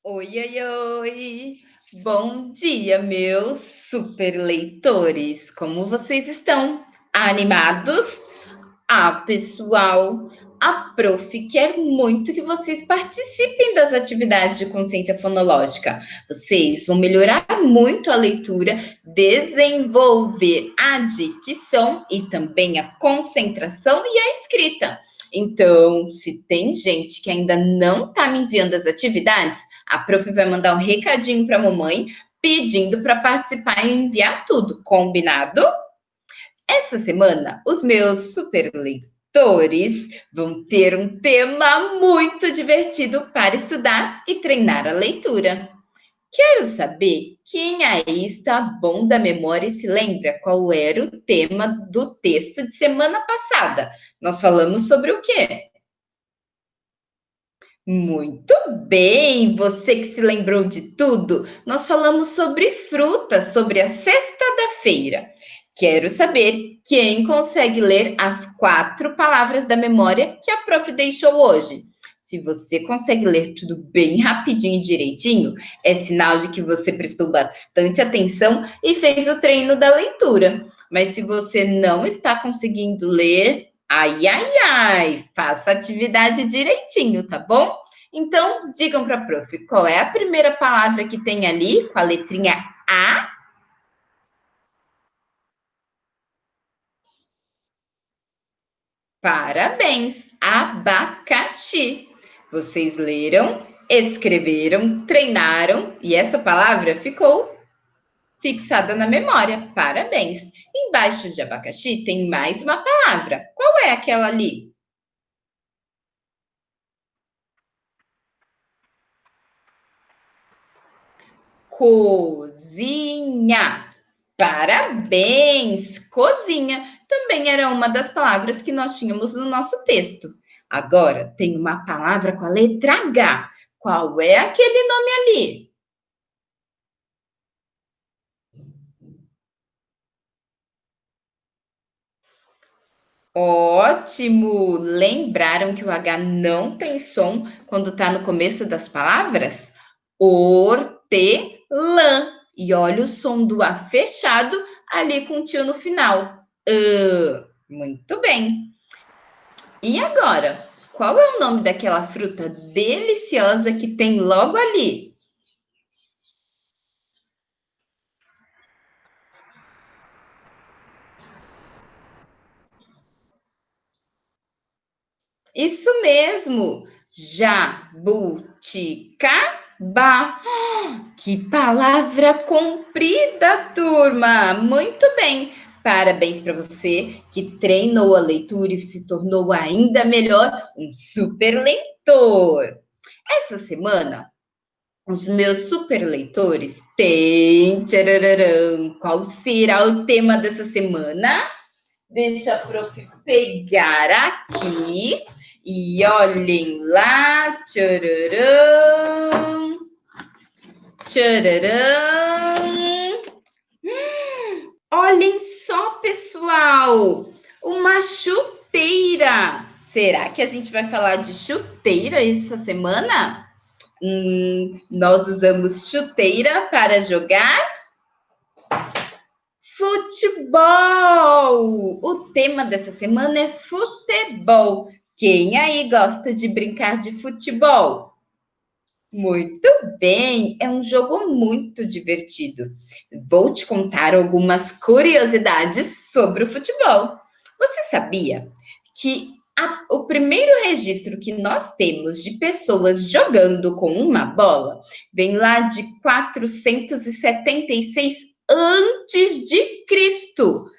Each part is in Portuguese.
Oi, oi, oi! Bom dia, meus super leitores! Como vocês estão? Animados? Pessoal, a prof quer muito que vocês participem das atividades de consciência fonológica. Vocês vão melhorar muito a leitura, desenvolver a dicção e também a concentração e a escrita. Então, se tem gente que ainda não está me enviando as atividades, a prof vai mandar um recadinho para a mamãe pedindo para participar e enviar tudo, combinado? Essa semana, os meus super leitores vão ter um tema muito divertido para estudar e treinar a leitura. Quero saber quem aí está bom da memória e se lembra qual era o tema do texto de semana passada. Nós falamos sobre o quê? Muito bem, você que se lembrou de tudo, nós falamos sobre frutas, sobre a cesta da feira. Quero saber quem consegue ler as 4 palavras da memória que a prof deixou hoje. Se você consegue ler tudo bem rapidinho e direitinho, é sinal de que você prestou bastante atenção e fez o treino da leitura. Mas se você não está conseguindo ler, ai, ai, ai, faça a atividade direitinho, tá bom? Então, digam para a prof, qual é a primeira palavra que tem ali com a letrinha A? Parabéns, abacaxi. Vocês leram, escreveram, treinaram e essa palavra ficou fixada na memória. Parabéns. Embaixo de abacaxi tem mais uma palavra. Qual é aquela ali? Cozinha. Parabéns! Cozinha também era uma das palavras que nós tínhamos no nosso texto. Agora tem uma palavra com a letra H. Qual é aquele nome ali? Ótimo! Lembraram que o H não tem som quando está no começo das palavras? Hortelã. E olha o som do A fechado ali com o tio no final. Muito bem. E agora? Qual é o nome daquela fruta deliciosa que tem logo ali? Isso mesmo, jabuticaba. Que palavra comprida, turma! Muito bem. Parabéns para você que treinou a leitura e se tornou ainda melhor um super leitor. Essa semana, os meus super leitores têm. Tcharararã, qual será o tema dessa semana? Deixa a prof pegar aqui e olhem lá. Tchararã, tchararã. Olhem só, pessoal, uma chuteira. Será que a gente vai falar de chuteira essa semana? Nós usamos chuteira para jogar futebol. O tema dessa semana é futebol. Quem aí gosta de brincar de futebol? Muito bem, é um jogo muito divertido. Vou te contar algumas curiosidades sobre o futebol. Você sabia que o primeiro registro que nós temos de pessoas jogando com uma bola vem lá de 476 antes de Cristo?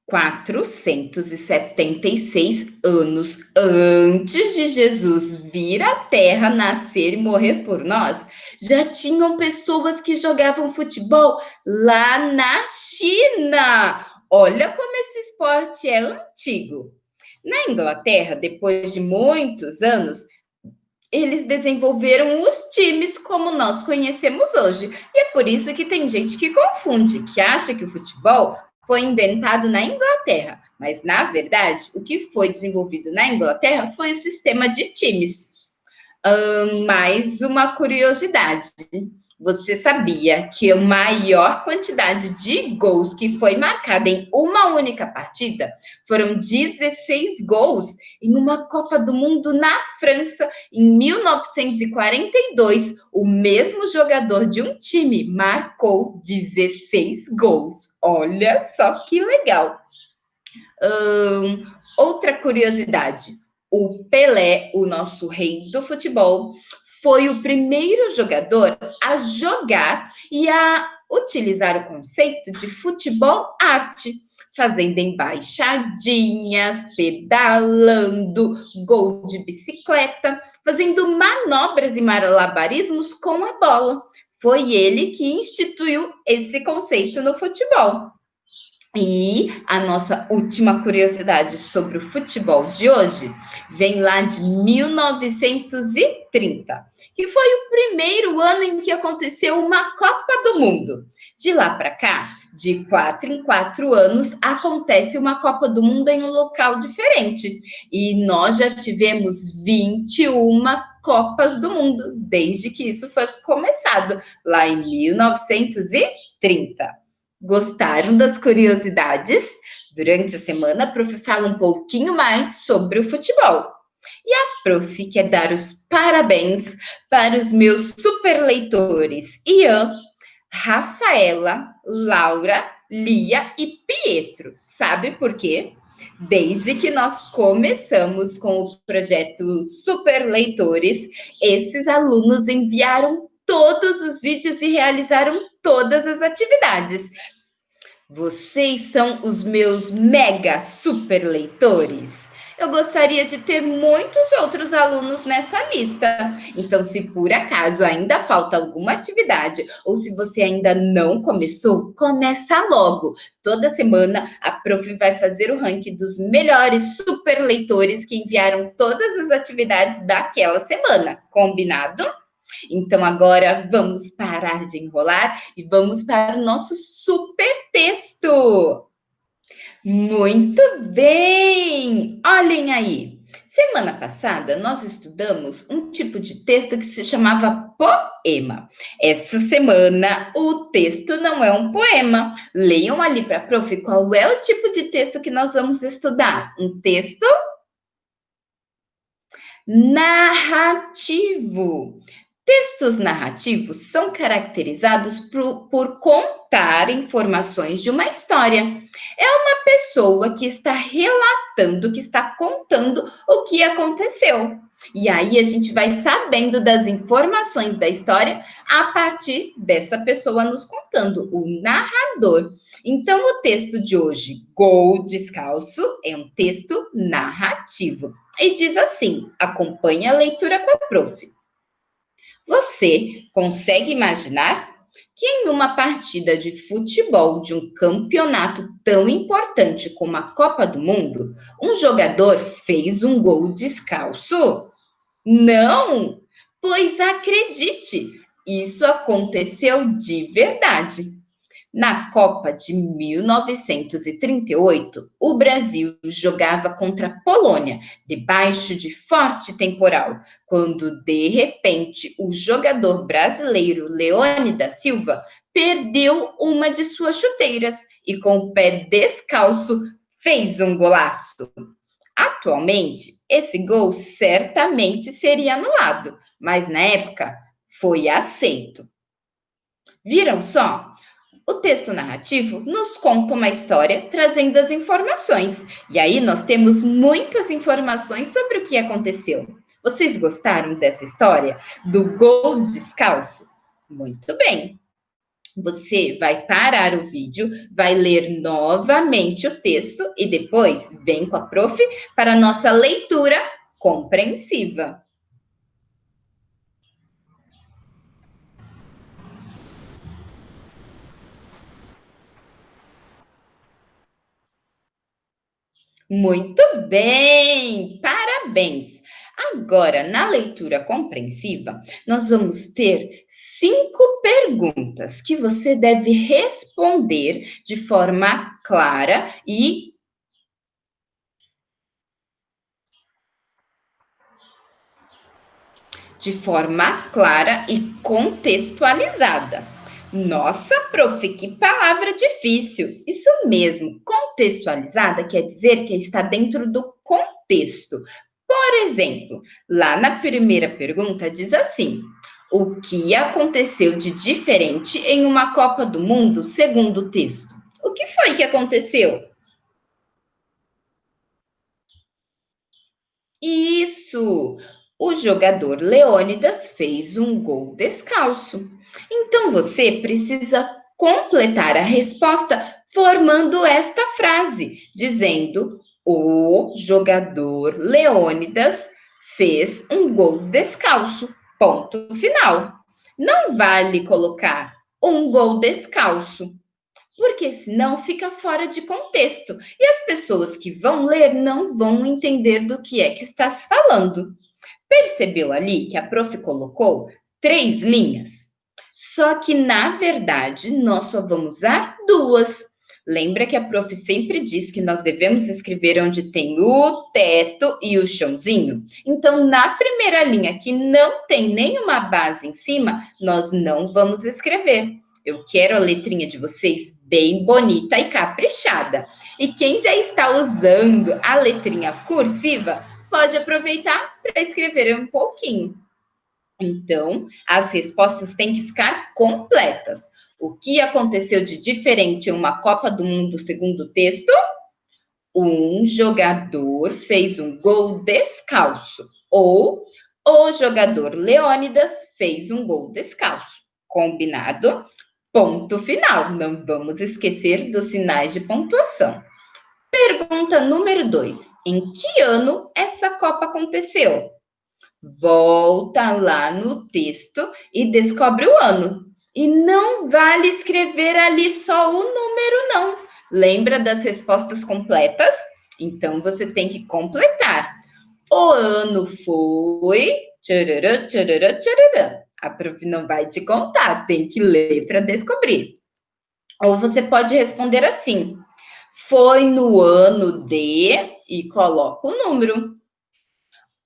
476 anos antes de Jesus vir à Terra, nascer e morrer por nós, já tinham pessoas que jogavam futebol lá na China. Olha como esse esporte é antigo. Na Inglaterra, depois de muitos anos, eles desenvolveram os times como nós conhecemos hoje. E é por isso que tem gente que confunde, que acha que o futebol foi inventado na Inglaterra, mas na verdade, o que foi desenvolvido na Inglaterra foi o sistema de times. Mais uma curiosidade. Você sabia que a maior quantidade de gols que foi marcada em uma única partida foram 16 gols em uma Copa do Mundo na França em 1942? O mesmo jogador de um time marcou 16 gols. Olha só que legal. Outra curiosidade: o Pelé, o nosso rei do futebol, foi o primeiro jogador a jogar e a utilizar o conceito de futebol arte, fazendo embaixadinhas, pedalando, gol de bicicleta, fazendo manobras e malabarismos com a bola. Foi ele que instituiu esse conceito no futebol. E a nossa última curiosidade sobre o futebol de hoje vem lá de 1930, que foi o primeiro ano em que aconteceu uma Copa do Mundo. De lá para cá, de 4 em 4 anos, acontece uma Copa do Mundo em um local diferente. E nós já tivemos 21 Copas do Mundo desde que isso foi começado, lá em 1930. Gostaram das curiosidades? Durante a semana, a Prof fala um pouquinho mais sobre o futebol. E a Prof quer dar os parabéns para os meus super leitores Ian, Rafaela, Laura, Lia e Pietro. Sabe por quê? Desde que nós começamos com o projeto Super Leitores, esses alunos enviaram todos os vídeos e realizaram todas as atividades. Vocês são os meus mega super leitores. Eu gostaria de ter muitos outros alunos nessa lista. Então, se por acaso ainda falta alguma atividade ou se você ainda não começou, começa logo. Toda semana a Prof vai fazer o ranking dos melhores super leitores que enviaram todas as atividades daquela semana. Combinado? Então, agora vamos parar de enrolar e vamos para o nosso super texto. Muito bem! Olhem aí. Semana passada, nós estudamos um tipo de texto que se chamava poema. Essa semana, o texto não é um poema. Leiam ali para a prof qual é o tipo de texto que nós vamos estudar. Um texto narrativo. Textos narrativos são caracterizados por contar informações de uma história. É uma pessoa que está relatando, que está contando o que aconteceu. E aí a gente vai sabendo das informações da história a partir dessa pessoa nos contando, o narrador. Então, o texto de hoje, Gol Descalço, é um texto narrativo. E diz assim: acompanhe a leitura com a prof. Você consegue imaginar que em uma partida de futebol de um campeonato tão importante como a Copa do Mundo, um jogador fez um gol descalço? Não! Pois acredite, isso aconteceu de verdade. Na Copa de 1938, o Brasil jogava contra a Polônia, debaixo de forte temporal, quando, de repente, o jogador brasileiro Leone da Silva perdeu uma de suas chuteiras e, com o pé descalço, fez um golaço. Atualmente, esse gol certamente seria anulado, mas na época foi aceito. Viram só? O texto narrativo nos conta uma história trazendo as informações. E aí nós temos muitas informações sobre o que aconteceu. Vocês gostaram dessa história do gol descalço? Muito bem. Você vai parar o vídeo, vai ler novamente o texto e depois vem com a prof para a nossa leitura compreensiva. Muito bem! Parabéns! Agora, na leitura compreensiva, nós vamos ter 5 perguntas que você deve responder de forma clara e de forma clara e contextualizada. Nossa, prof, que palavra difícil! Isso mesmo, contextualizada quer dizer que está dentro do contexto. Por exemplo, lá na primeira pergunta diz assim: o que aconteceu de diferente em uma Copa do Mundo, segundo o texto? O que foi que aconteceu? Isso! O jogador Leônidas fez um gol descalço. Então você precisa completar a resposta formando esta frase, dizendo: o jogador Leônidas fez um gol descalço. Ponto final. Não vale colocar um gol descalço, porque senão fica fora de contexto e as pessoas que vão ler não vão entender do que é que está se falando. Percebeu ali que a prof colocou 3 linhas? Só que, na verdade, nós só vamos usar 2. Lembra que a prof sempre diz que nós devemos escrever onde tem o teto e o chãozinho? Então, na primeira linha, que não tem nenhuma base em cima, nós não vamos escrever. Eu quero a letrinha de vocês bem bonita e caprichada. E quem já está usando a letrinha cursiva, pode aproveitar para escrever um pouquinho. Então, as respostas têm que ficar completas. O que aconteceu de diferente em uma Copa do Mundo segundo o texto? Um jogador fez um gol descalço. Ou o jogador Leônidas fez um gol descalço. Combinado? Ponto final. Não vamos esquecer dos sinais de pontuação. Pergunta número 2. Em que ano essa Copa aconteceu? Volta lá no texto e descobre o ano. E não vale escrever ali só o número, não. Lembra das respostas completas? Então você tem que completar. O ano foi. Tcharará, tcharará, tcharará. A prof não vai te contar, tem que ler para descobrir. Ou você pode responder assim: foi no ano de e coloca o número.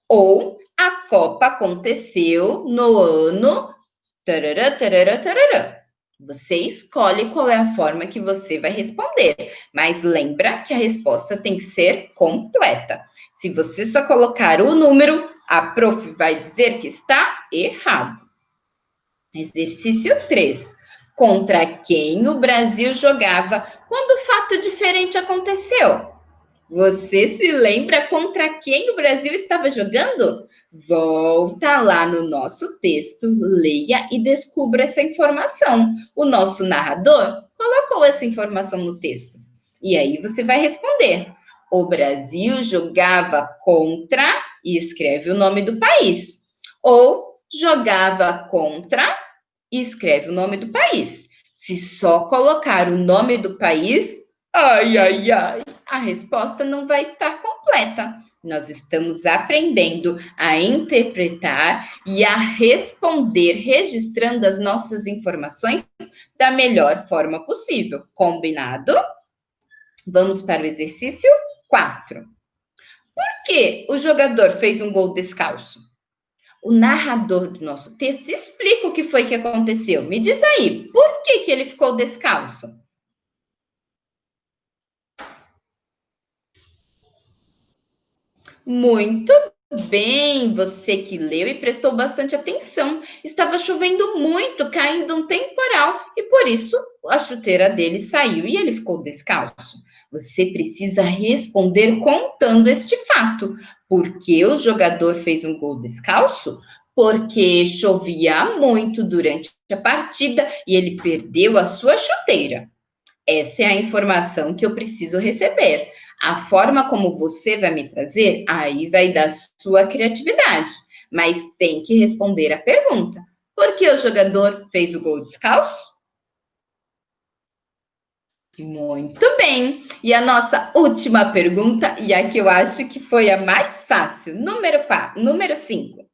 Ou a Copa aconteceu no ano tarará, tarará, tarará. Você escolhe qual é a forma que você vai responder, mas lembra que a resposta tem que ser completa. Se você só colocar o número, a prof vai dizer que está errado. Exercício 3. Contra quem o Brasil jogava quando o fato diferente aconteceu? Você se lembra contra quem o Brasil estava jogando? Volta lá no nosso texto, leia e descubra essa informação. O nosso narrador colocou essa informação no texto. E aí você vai responder. O Brasil jogava contra e escreve o nome do país. Ou jogava contra e escreve o nome do país. Se só colocar o nome do país, ai, ai, ai, a resposta não vai estar completa. Nós estamos aprendendo a interpretar e a responder, registrando as nossas informações da melhor forma possível. Combinado? Vamos para o exercício 4. Por que o jogador fez um gol descalço? O narrador do nosso texto explica o que foi que aconteceu. Me diz aí, por que ele ficou descalço? Muito bem, você que leu e prestou bastante atenção. Estava chovendo muito, caindo um temporal, e por isso a chuteira dele saiu e ele ficou descalço. Você precisa responder contando este fato. Por que o jogador fez um gol descalço? Porque chovia muito durante a partida e ele perdeu a sua chuteira. Essa é a informação que eu preciso receber. A forma como você vai me trazer, aí vai dar sua criatividade. Mas tem que responder a pergunta. Por que o jogador fez o gol descalço? Muito bem. E a nossa última pergunta, e a que eu acho que foi a mais fácil, número 5.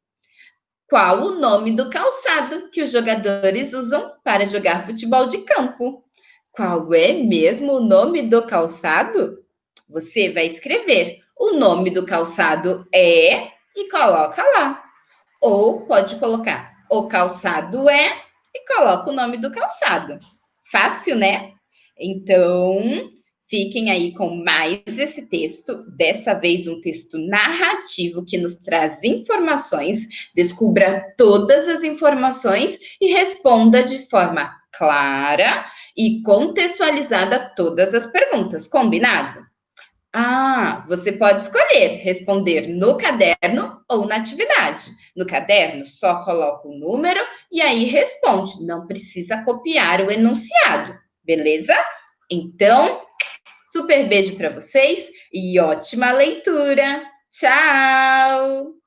Qual o nome do calçado que os jogadores usam para jogar futebol de campo? Qual é mesmo o nome do calçado? Você vai escrever. O nome do calçado é e coloca lá. ou pode colocar o calçado é e coloca o nome do calçado. Fácil, né? Então, fiquem aí com mais esse texto, dessa vez um texto narrativo que nos traz informações, descubra todas as informações e responda de forma clara e contextualizada todas as perguntas, combinado? Ah, você pode escolher responder no caderno ou na atividade. No caderno, só coloca o número e aí responde. Não precisa copiar o enunciado, beleza? Então, super beijo para vocês e ótima leitura. Tchau!